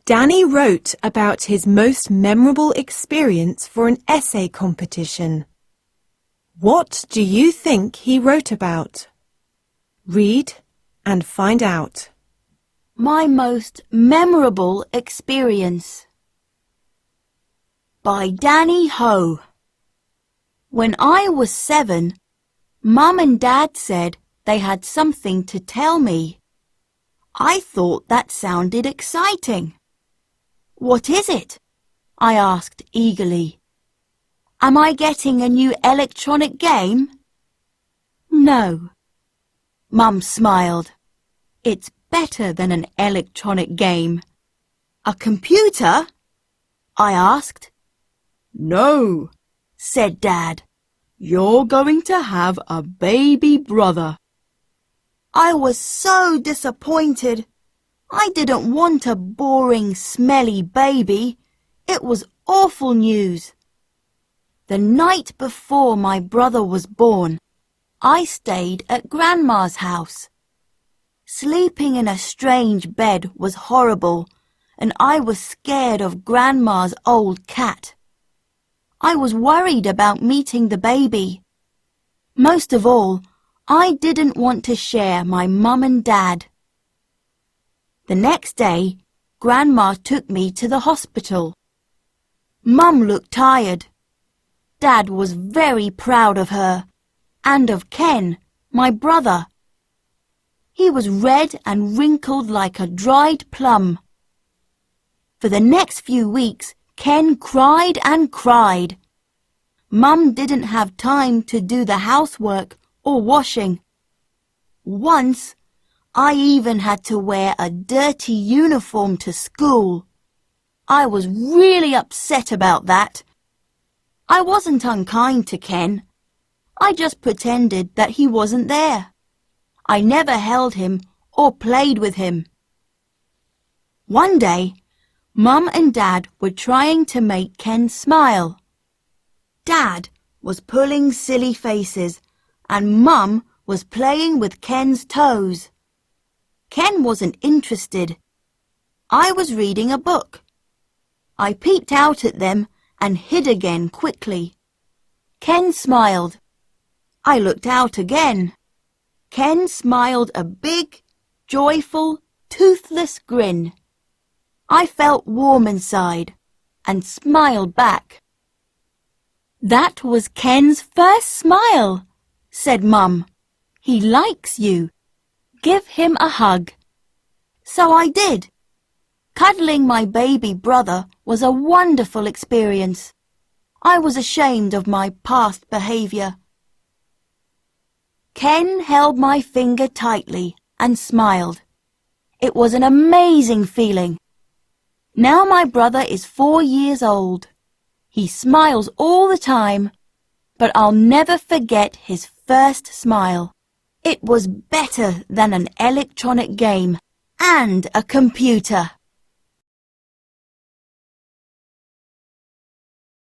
Danny wrote about his most memorable experience for an essay competition. What do you think he wrote about? Read and find out. My most memorable experience. By Danny Ho. When I was 7, Mum and Dad said they had something to tell me. I thought that sounded exciting. What is it? I asked eagerly. Am I getting a new electronic game? No. Mum smiled. It's better than an electronic game. A computer? I asked. No, said Dad. You're going to have a baby brother. I was so disappointed. I didn't want a boring, smelly baby. It was awful news. The night before my brother was born, I stayed at Grandma's house. Sleeping in a strange bed was horrible, and I was scared of Grandma's old cat. I was worried about meeting the baby. Most of all, I didn't want to share my mum and dad. The next day, Grandma took me to the hospital. Mum looked tired. Dad was very proud of her, and of Ken, my brother. He was red and wrinkled like a dried plum. For the next few weeks, Ken cried and cried. Mum didn't have time to do the housework or washing. Once, I even had to wear a dirty uniform to school. I was really upset about that. I wasn't unkind to Ken. I just pretended that he wasn't there. I never held him or played with him. One day, Mum and Dad were trying to make Ken smile. Dad was pulling silly faces, and Mum was playing with Ken's toes. Ken wasn't interested. I was reading a book. I peeked out at them and hid again quickly. Ken smiled. I looked out again. Ken smiled a big, joyful, toothless grin. I felt warm inside and smiled back. That was Ken's first smile, said Mum. He likes you. Give him a hug. So I did. Cuddling my baby brother was a wonderful experience. I was ashamed of my past behaviour. Ken held my finger tightly and smiled. It was an amazing feeling. Now my brother is 4 years old. He smiles all the time, but I'll never forget his first smile. It was better than an electronic game and a computer.